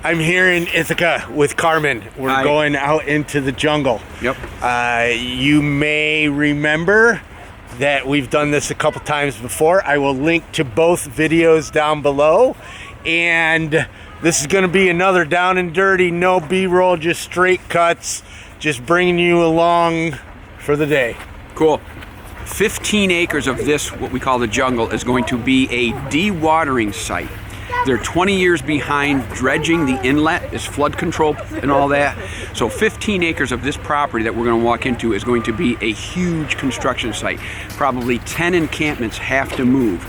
I'm here in Ithaca with Carmen. We're going out into the jungle. Yep. You may remember that we've done this a couple times before. I will link to both videos down below. And this is going to be another down and dirty, no B-roll, just straight cuts, just bringing you along for the day. Cool. 15 acres of this, what we call the jungle, is going to be a dewatering site. They're 20 years behind dredging the inlet, is flood control and all that. So 15 acres of this property that we're going to walk into is going to be a huge construction site. Probably 10 encampments have to move.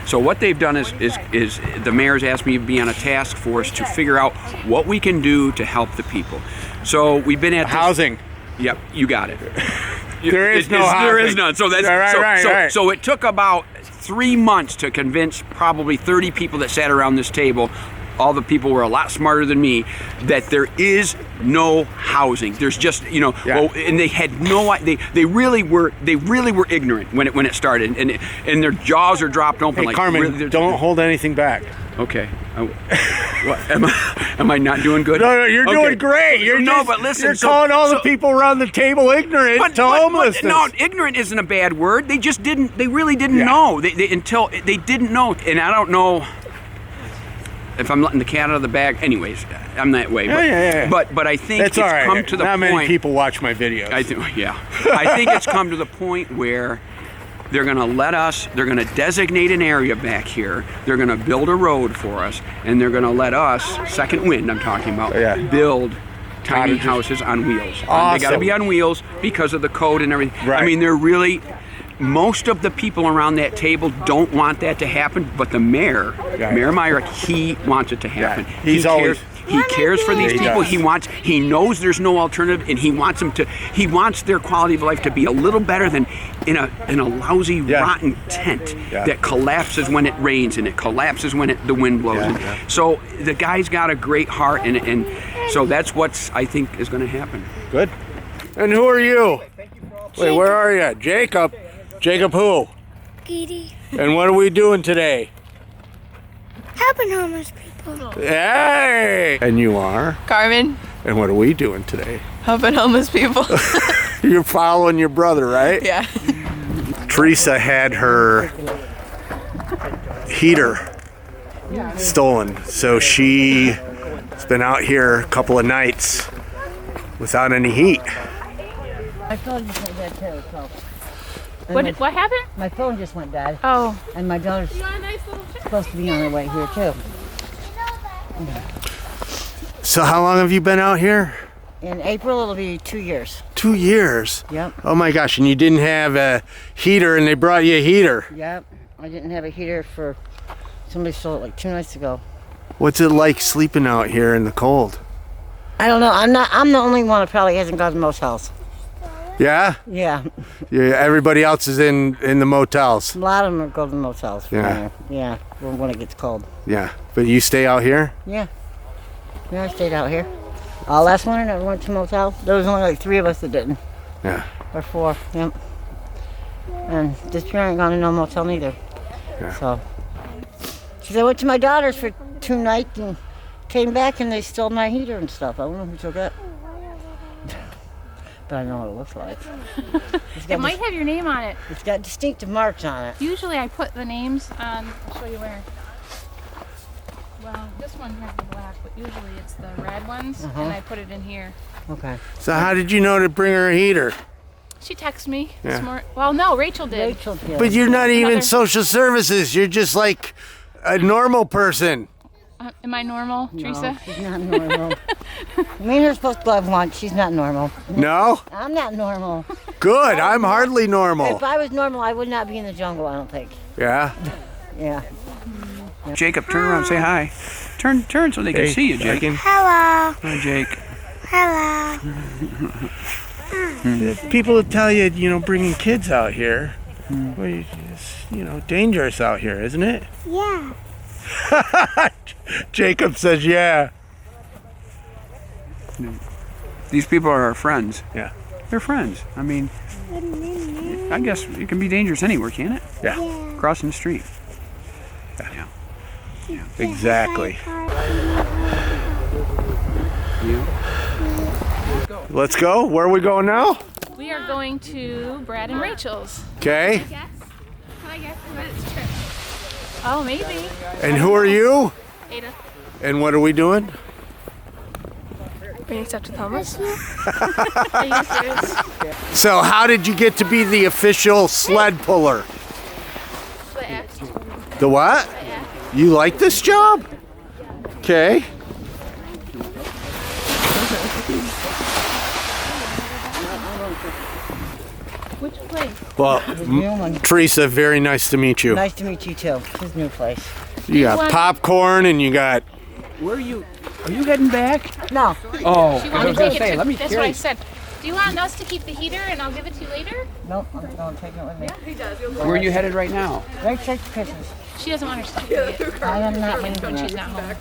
So what they've done is the mayor's asked me to be on a task force to figure out what we can do to help the people. So we've been at housing. Yep, you got it. There is no housing. There is none. So that's right. So it took about 3 months to convince probably 30 people that sat around this table. All the people were a lot smarter than me, that there is no housing. There's just, well, and they had no idea. They really were ignorant when it started, and their jaws are dropped open. Hey, like, Carmen, really, don't hold anything back. Okay. What, am I not doing good? No, you're doing great. But listen, you're calling all the people around the table ignorant to homelessness. No, ignorant isn't a bad word. They just didn't. They really didn't know. They didn't know, and I don't know if I'm letting the cat out of the bag. Anyways, I'm that way. But I think it's come to the point. Not many people watch my videos. I think it's come to the point where they're going to let us, they're going to designate an area back here, they're going to build a road for us, and they're going to let us, Second Wind I'm talking about, build tiny houses on wheels. Awesome. They got to be on wheels because of the code and everything. Right. I mean, they're really, most of the people around that table don't want that to happen, but the mayor, Mayor Meyer, he wants it to happen. Yeah. He cares for these people. He knows there's no alternative, and he wants their quality of life to be a little better than in a lousy, rotten tent that collapses when it rains and it collapses when the wind blows. So the guy's got a great heart, and so that's what I think is going to happen. Good. And who are you? Wait, where are you? Jacob. Jacob who? Giddy. And what are we doing today? Helping homeless people. Hey! And you are? Carmen. And what are we doing today? Helping homeless people. You're following your brother, right? Yeah. Teresa had her heater stolen, so she's been out here a couple of nights without any heat. My phone just went dead too, so. What happened? My phone just went dead. Oh. And my daughter's supposed to be on her way here too. So how long have you been out here? In April it'll be 2 years. 2 years? Yep. Oh my gosh, and you didn't have a heater and they brought you a heater. Yep. I didn't have a heater for, somebody stole it like 2 nights ago. What's it like sleeping out here in the cold? I don't know. I'm the only one that probably hasn't gone to motels. Yeah? Yeah. Everybody else is in the motels. A lot of them go to the motels. Yeah. Yeah. When it gets cold. Yeah. But you stay out here? Yeah. Yeah, I stayed out here. Last winter I went to motel. There was only like 3 of us that didn't. Yeah. Or 4. Yep. And this year I ain't gone to no motel neither. Yeah. So. Because I went to my daughter's for 2 nights and came back and they stole my heater and stuff. I don't know who took it. But I know what it looks like. It might have your name on it. It's got distinctive marks on it. Usually I put the names on, I'll show you where. Well, this one has the black, but usually it's the red ones, and I put it in here. Okay. So how did you know to bring her a heater? She texted me this morning. Well, no, Rachel did. Rachel did. But you're not even social services. You're just like a normal person. Am I normal, Teresa? No, she's not normal. Me and her are supposed to have lunch. She's not normal. No? I'm not normal. Good. I'm hardly normal. If I was normal, I would not be in the jungle, I don't think. Yeah? Yeah. Jacob, turn around and say hi. Turn so they can see you, Jake. Hello. Hi, Jake. Hello. People would tell you, bringing kids out here, well, it's, dangerous out here, isn't it? Yeah. Jacob says, yeah. These people are our friends. Yeah. They're friends. I mean, I guess it can be dangerous anywhere, can't it? Yeah. Crossing the street. Yeah. Exactly. Let's go. Where are we going now? We are going to Brad and Rachel's. Okay. Can I guess what it's trip? Oh, maybe. And who are you? Ada. And what are we doing? Being accepted homeless? Are you serious? So how did you get to be the official sled puller? The what? You like this job? Okay. Which place? Well, Teresa, very nice to meet you. Nice to meet you too. His new place. You got popcorn and you got... Where are you? Are you heading back? No. Oh, She I wanted was to gonna take say, it. let me That's hear what I it. said. Do you want us to keep the heater and I'll give it to you later? Nope, I'm going to take it with me. Where are you headed right now? Right check the Christmas. She doesn't want her stuff to get I am not leaving when she's it. not home.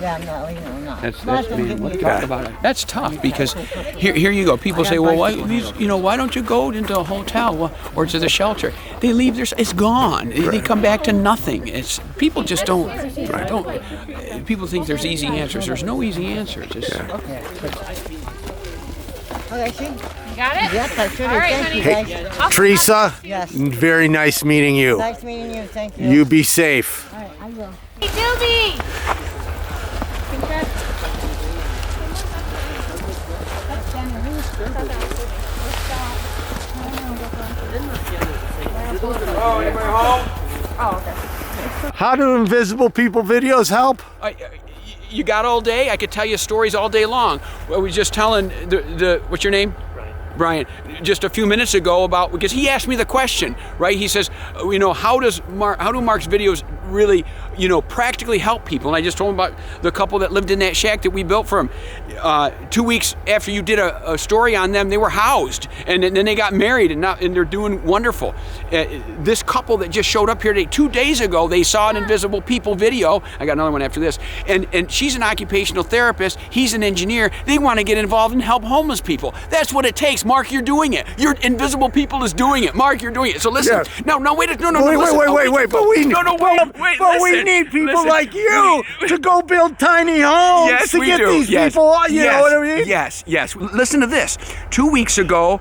Yeah, I'm not leaving it. I'm not. That's Not gonna man, give what me- talk about it. That's tough because here you go. People say, well, why why don't you go into a hotel or to the shelter? They leave their it's gone. They come back to nothing. It's people just don't. People think there's easy answers. There's no easy answers. Okay, see? You got it? Yes, I should All have. right, Thank you, honey. guys. Teresa, Yes. very nice meeting you. Nice meeting you. Thank you. You be safe. All right, I will. Hey, Doobie! Congrats. Oh, anybody home? How do invisible people videos help? You got all day? I could tell you stories all day long. I was just telling the what's your name? Brian, just a few minutes ago about, because he asked me the question, right? He says, how do Mark's videos really, practically help people? And I just told him about the couple that lived in that shack that we built for him. 2 weeks after you did a story on them, they were housed, and then they got married, and they're doing wonderful. This couple that just showed up here today, 2 days ago, they saw an Invisible People video. I got another one after this. And she's an occupational therapist. He's an engineer. They want to get involved and help homeless people. That's what it takes. Mark, you're doing it. Your Invisible People is doing it. Mark, you're doing it. So listen. Yeah. No, wait. No. Wait, listen. wait. But we listen, need people listen. like you to go build tiny homes Yes, to we get do. these Yes. people. You know what I mean? Yes. Listen to this. 2 weeks ago,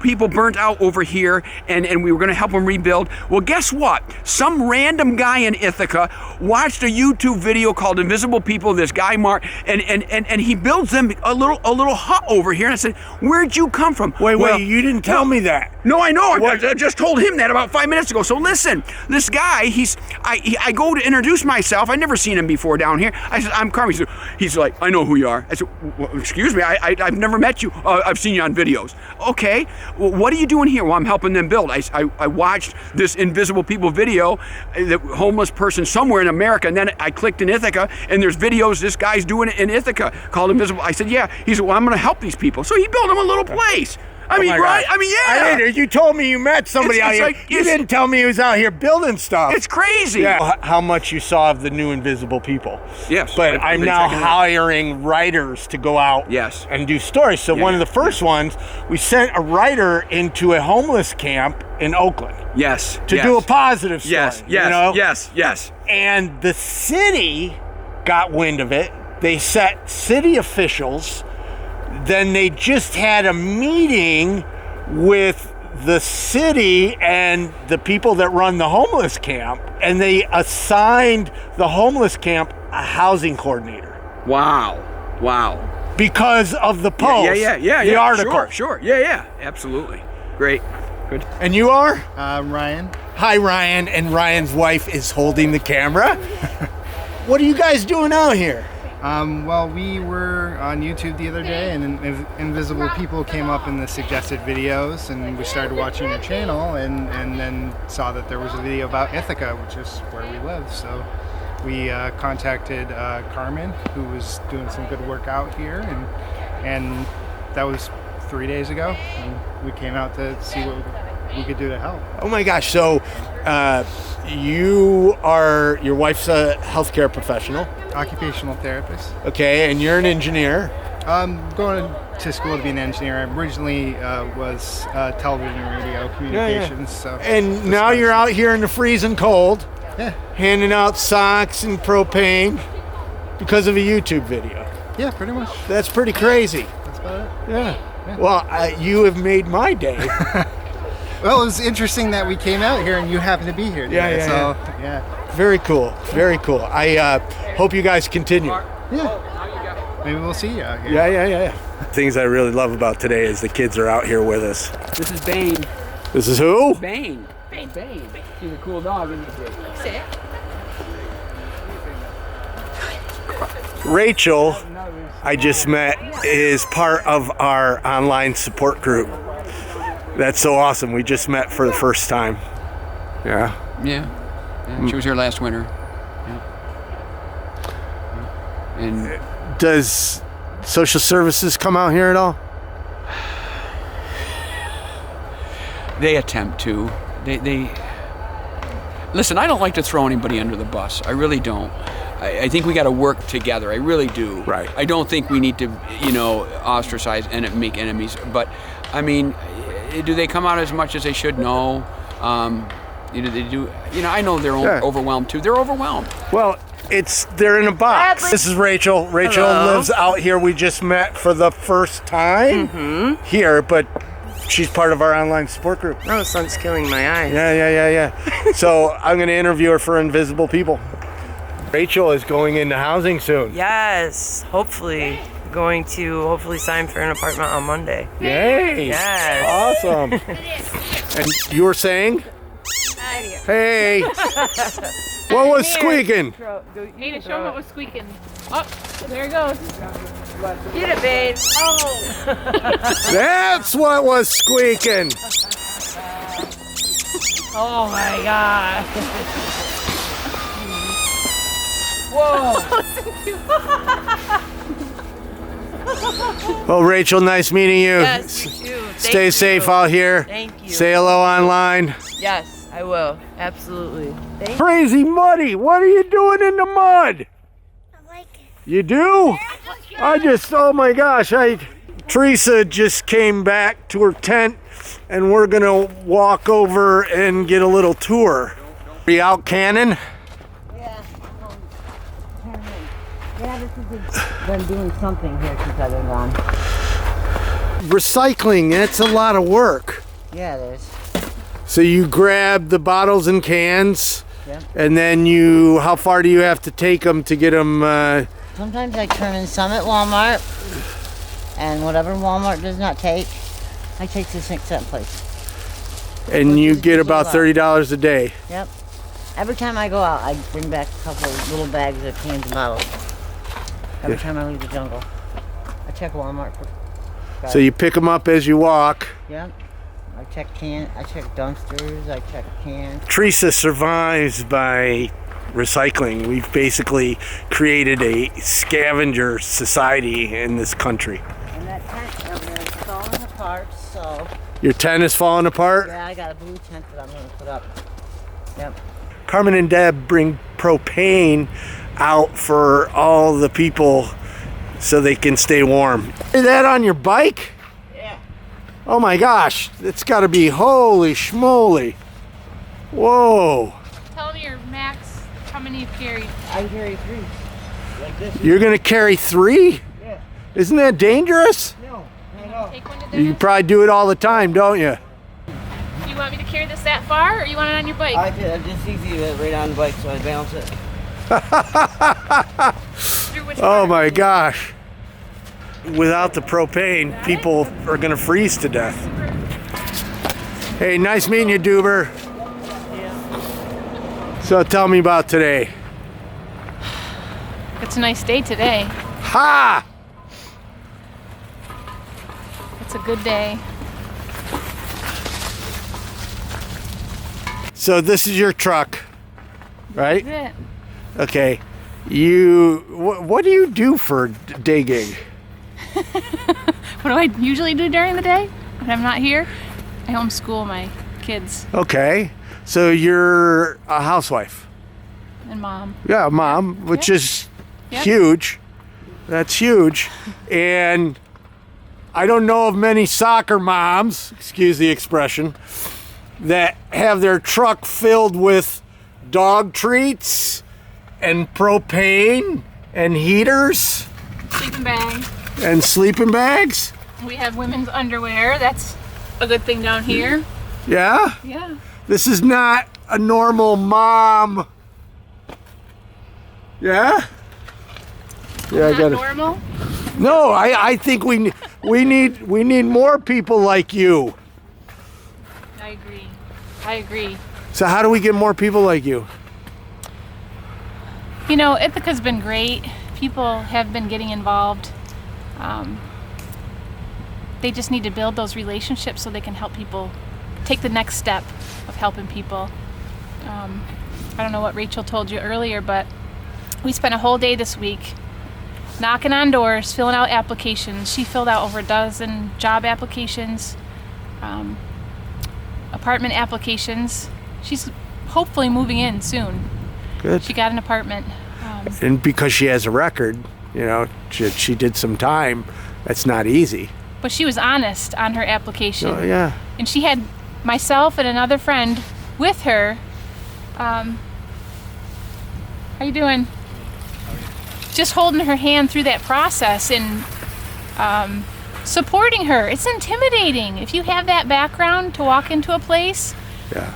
people burnt out over here, and we were going to help them rebuild. Well, guess what? Some random guy in Ithaca watched a YouTube video called Invisible People. This guy Mark, and he builds them a little hut over here. And I said, "Where'd you come from?" Wait, Well, you didn't tell me that. No, I know. I just told him that about 5 minutes ago. So listen, this guy, I go to introduce myself. I never seen him before down here. I said, I'm Carmen. He's like, I know who you are. I said, well, excuse me, I've never met you. I've seen you on videos. Okay, well, what are you doing here? Well, I'm helping them build. I watched this Invisible People video, the homeless person somewhere in America, and then I clicked in Ithaca, and there's videos this guy's doing it in Ithaca called Invisible. I said, yeah. He said, well, I'm going to help these people. So he built them a little place. I mean, my right? God. I mean, yeah. I did. You told me you met somebody It's out here. like- You it's- didn't tell me he was out here building stuff. It's crazy. Yeah. How much you saw of the new Invisible People. Yes. But I'm now exactly right. hiring writers to go out Yes. and do stories. So one of the first ones, we sent a writer into a homeless camp in Oakland Yes. to do a positive story. Yes. You know? Yes. And the city got wind of it. They set city officials. Then they just had a meeting with the city and the people that run the homeless camp, and they assigned the homeless camp a housing coordinator Wow. because of the post. Yeah. The article. Sure. Yeah. Absolutely. Great. Good. And you are? Ryan. Hi, Ryan. And Ryan's wife is holding the camera. What are you guys doing out here? Well, we were on YouTube the other day, and Invisible People came up in the suggested videos, and we started watching your channel, and then saw that there was a video about Ithaca, which is where we live. So we contacted Carmen, who was doing some good work out here, and that was 3 days ago, and we came out to see what we could do to help. Oh my gosh. So your wife's a healthcare professional. Occupational therapist. Okay, and you're an engineer. Going to school to be an engineer. I originally was television and radio communications. So. And now you're out here in the freezing cold, Yeah. handing out socks and propane because of a YouTube video. Yeah, pretty much. That's pretty crazy. that's about it. Yeah. Well, you have made my day. Well, it was interesting that we came out here and you happened to be here today. Yeah. Very cool. Very cool. I hope you guys continue. Yeah. Maybe we'll see you out here. Yeah. Things I really love about today is the kids are out here with us. This is Bane. This is who? Bane. Bane. She's a cool dog, isn't she? Sit. Rachel, I just met, is part of our online support group. That's so awesome. We just met for the first time. Yeah. Yeah. She was here last winter. Yeah. And Does social services come out here at all? they attempt to. They listen. I don't like to throw anybody under the bus. I really don't. I think we got to work together. I really do. Right. I don't think we need to, ostracize and make enemies. But I mean, do they come out as much as they should? No. They do. I know they're overwhelmed too. They're overwhelmed. Well, they're in a box. This is Rachel. Rachel lives out here. We just met for the first time here, but she's part of our online support group. Oh, the sun's killing my eyes. Yeah. So I'm going to interview her for Invisible People. Rachel is going into housing soon. Yes, hopefully. Going to sign for an apartment on Monday. Yay! Yes. Awesome. And you were saying? Hey! What was squeaking? Hey, to show them what was squeaking. Oh, there it goes. Get it, babe. Oh. That's what was squeaking. Oh my God. Whoa. Well, Rachel, nice meeting you. Yes, you too. Stay safe out here. Thank you. Say hello online. Yes, I will. Absolutely. Thank Crazy muddy. What are you doing in the mud? I like it. You do? Oh my gosh. Teresa just came back to her tent and we're going to walk over and get a little tour. Are you out canning? Yeah, this has been doing something here since I've been gone. Recycling, that's a lot of work. Yeah, it is. So you grab the bottles and cans, Yep. and then how far do you have to take them to get them? Sometimes I turn in some at Walmart, and whatever Walmart does not take, I take to 6-cent place. And you is get usually about a lot. $30 a day. Yep. Every time I go out, I bring back a couple of little bags of cans and bottles. Every time I leave the jungle. I check Walmart for... So you pick them up as you walk. Yep. I check dumpsters, I check cans. Teresa survives by recycling. We've basically created a scavenger society in this country. And that tent over there is falling apart, so... Your tent is falling apart? Yeah, I got a blue tent that I'm going to put up. Yep. Carmen and Deb bring propane out for all the people so they can stay warm. Is that on your bike? Yeah. Oh my gosh, it's got to be holy schmoly. Whoa. Tell them your max, how many you've carried. I carry 3. Like this. You're going to carry 3? Yeah. Isn't that dangerous? No, no. Take one to You Dennis. probably do it all the time, don't you? You want me to carry this that far, or you want it on your bike? I did. It's easy to right on the bike, so I balance it. Through which Oh part? my gosh. Without the propane, people are going to freeze to death. Hey, nice meeting you, Duber. So tell me about today. It's a nice day today. Ha! It's a good day. So this is your truck, right? That's it. Okay. What do you do for day gig? What do I usually do during the day when I'm not here? I homeschool my kids Okay. So you're a housewife. and mom. Yeah, mom, which is Yep. huge. That's huge. And I don't know of many soccer moms, excuse the expression, that have their truck filled with dog treats and propane and heaters. Sleeping bag. And sleeping bags? We have women's underwear. That's a good thing down here. Yeah? Yeah. This is not a normal mom. Yeah? Yeah, I Not got it. normal. No, I think we need more people like you. I agree. I agree. So how do we get more people like you? You know, Ithaca's been great. People have been getting involved. They just need to build those relationships so they can help people take the next step of helping people. I don't know what Rachel told you earlier, but we spent a whole day this week knocking on doors, filling out applications. She filled out over a dozen job applications, apartment applications. She's hopefully moving in soon. Good. She got an apartment. And because she has a record, you know, she did some time. That's not easy. But she was honest on her application. Oh, yeah. And she had myself and another friend with her. How you doing? Just holding her hand through that process and supporting her. It's intimidating if you have that background to walk into a place. Yeah.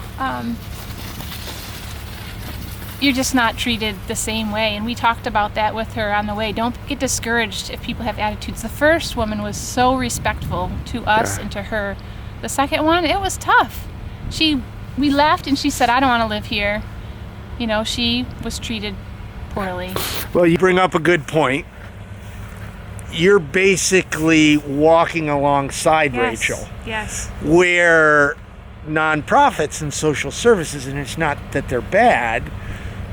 You're just not treated the same way. And we talked about that with her on the way. Don't get discouraged if people have attitudes. The first woman was so respectful to us and to her. The second one, it was tough. We left and she said, I don't want to live here. You know, she was treated poorly. Well, you bring up a good point. You're basically walking alongside Rachel. Yes. Where nonprofits and social services, and it's not that they're bad,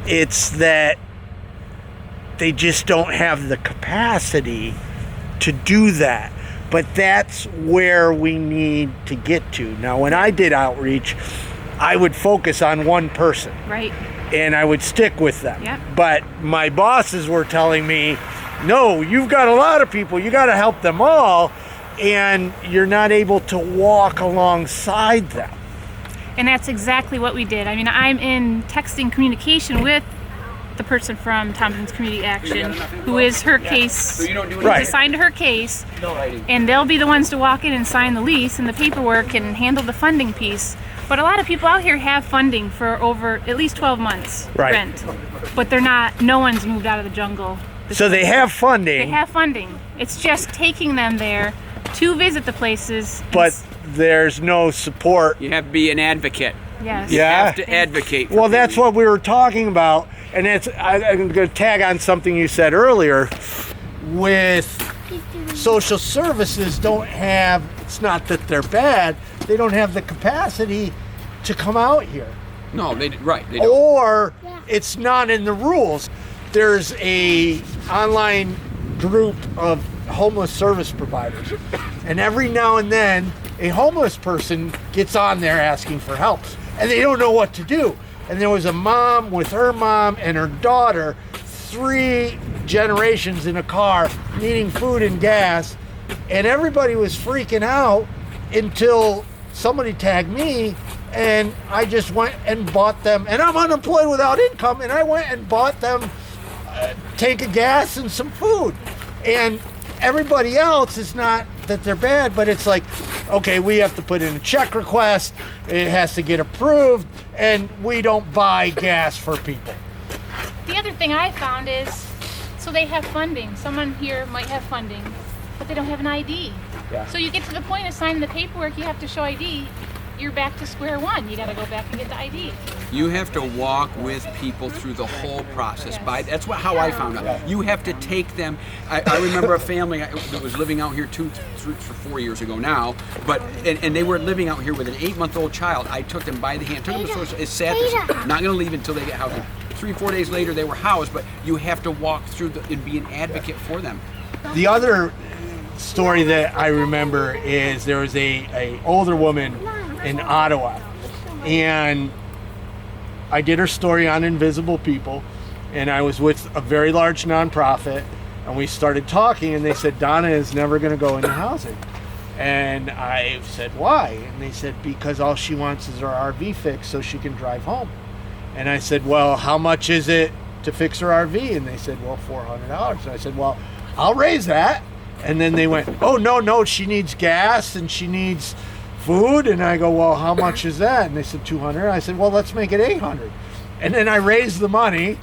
it's that they just don't have the capacity to do that. But that's where we need to get to. Now, when I did outreach, I would focus on one person. Right. And I would stick with them. Yep. But my bosses were telling me, no, you've got a lot of people. You got to help them all. And you're not able to walk alongside them. And that's exactly what we did. I mean, I'm in texting communication with the person from Thompson's Community Action, who is her case, So you don't do Right. who's assigned to her case, No writing. and they'll be the ones to walk in and sign the lease and the paperwork and handle the funding piece. But a lot of people out here have funding for over at least 12 months Right. rent. But they're not, no one's moved out of the jungle. So they have funding, They have funding. It's just taking them there to visit the places. and but there's no support. You have to be an advocate. yes. Yeah. You have to advocate. For Well, that's people. what we were talking about. And I'm going to tag on something you said earlier. With social services don't have, it's not that they're bad, they don't have the capacity to come out here. No, they don't. Or it's not in the rules. There's a online group of homeless service providers, and every now and then a homeless person gets on there asking for help, and they don't know what to do. And there was a mom with her mom and her daughter, 3 generations in a car needing food and gas, and everybody was freaking out until somebody tagged me, and I just went and bought them, and I'm unemployed without income, and I went and bought them a tank of gas and some food. And everybody else, is not that they're bad, but it's like, okay, we have to put in a check request, it has to get approved, and we don't buy gas for people. The other thing I found is, so they have funding. Someone here might have funding, but they don't have an ID. Yeah. So you get to the point of signing the paperwork, you have to show ID. You're back to square one. You got to go back and get the ID. You have to walk with people through the whole process. That's how I found out. You have to take them. I remember a family that was living out here 3 or 4 years ago now, and they were living out here with an 8-month-old child. I took them by the hand, took them to social. It's sad. Not going to leave until they get housing. 3-4 days later, they were housed, but you have to walk through and be an advocate for them. The other story that I remember is there was a older woman in Ottawa, and I did her story on invisible people, and I was with a very large nonprofit, and we started talking, and they said Donna is never going to go into housing. And I said, why? And they said, because all she wants is her RV fixed so she can drive home. And I said, well, how much is it to fix her RV? And they said, well, $400. And I said, well, I'll raise that. And then they went, oh, no, she needs gas and she needs food. And I go, well, how much is that? And they said 200. I said, well, let's make it 800. And then I raised the money,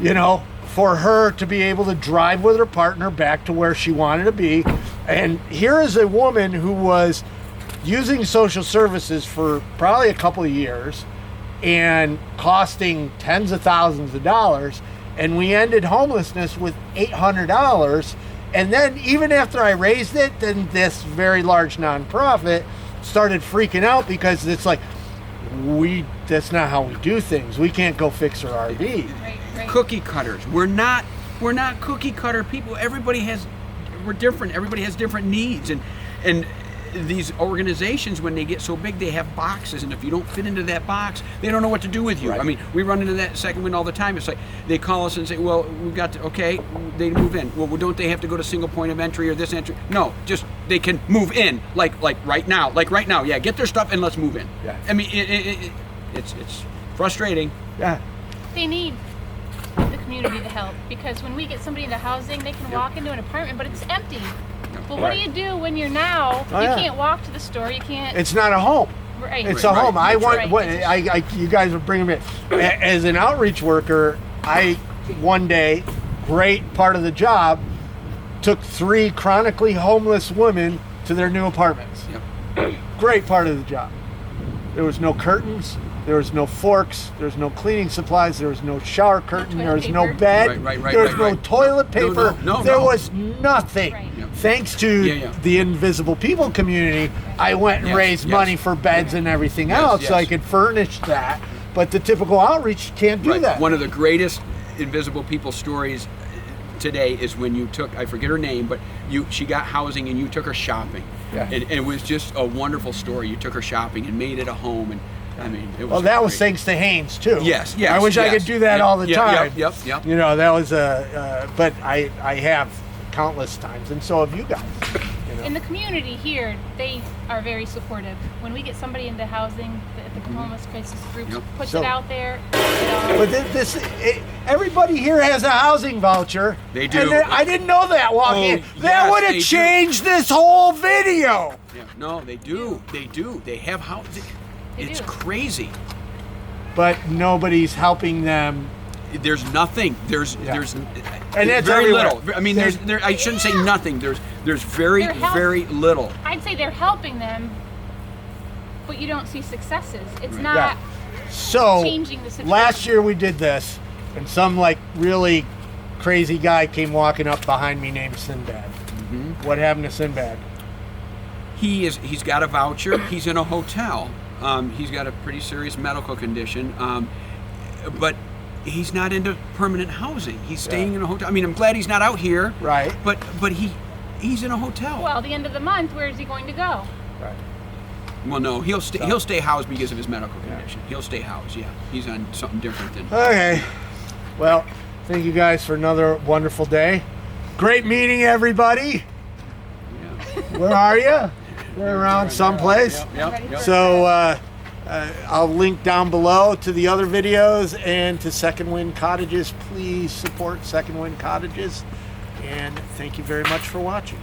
you know, for her to be able to drive with her partner back to where she wanted to be. And here is a woman who was using social services for probably a couple of years and costing tens of thousands of dollars. And we ended homelessness with $800. And then even after I raised it, then this very large nonprofit started freaking out because it's like, that's not how we do things. We can't go fix her RV. Right. Cookie cutters. We're not cookie cutter people. We're different. Everybody has different needs, and these organizations, when they get so big, they have boxes, and if you don't fit into that box, they don't know what to do with you. Right. I mean, we run into that second wind all the time. It's like they call us and say, well, we've got to, okay, they move in. Well, don't they have to go to single point of entry or this entry? No, just they can move in, like right now. Yeah, get their stuff and let's move in. Yeah. I mean, it's frustrating. Yeah. They need the community to help, because when we get somebody into housing, they can walk into an apartment, but it's empty. But what do you do when you're now? Oh, you yeah. can't walk to the store. You can't. It's not a home. Right. It's a home. I want. Right. What you guys are bringing me. As an outreach worker, I one day, great part of the job, took 3 chronically homeless women to their new apartments. Yep. Great part of the job. There was no curtains. There was no forks. There was no cleaning supplies. There was no shower curtain. There was no bed. Right, There was no toilet paper. No, there was nothing. Right. Yep. Thanks to the invisible people community, I went and raised money for beds and everything else so I could furnish that. But the typical outreach can't do that. One of the greatest invisible people stories today is when you took, I forget her name, but she got housing and you took her shopping. Yeah. And it was just a wonderful story. You took her shopping and made it a home, and I mean, it was. Well, that was great. thanks to Haynes too. Yes. I wish I could do that all the time. Yep. You know, that was but I have countless times, and so have you guys. You know? In the community here, they are very supportive. When we get somebody into housing, the homeless crisis group puts it out there. But everybody here has a housing voucher. They do. And I didn't know that walking in. That yes, would have they changed this whole video. Yeah. No, they do. They do. They have housing. It's do. crazy. But nobody's helping them. There's nothing. There's And very it's everywhere. little. I mean, there. I shouldn't say nothing. There's very very little. I'd say they're helping them, but you don't see successes. It's Right. not So changing the situation. last year we did this, and some like really crazy guy came walking up behind me named Sinbad. Mm-hmm. What happened to Sinbad? He's got a voucher. He's in a hotel. He's got a pretty serious medical condition, but he's not into permanent housing. He's staying in a hotel. I mean, I'm glad he's not out here. Right. But he's in a hotel. Well, at the end of the month, where is he going to go? Right. Well, no, he'll stay housed because of his medical condition. He'll stay housed. Yeah, he's on something different than. Okay. Well, thank you guys for another wonderful day. Great meeting, everybody. Yeah. Where are you? You're around someplace. Yep. So I'll link down below to the other videos and to Second Wind Cottages. Please support Second Wind Cottages. And thank you very much for watching.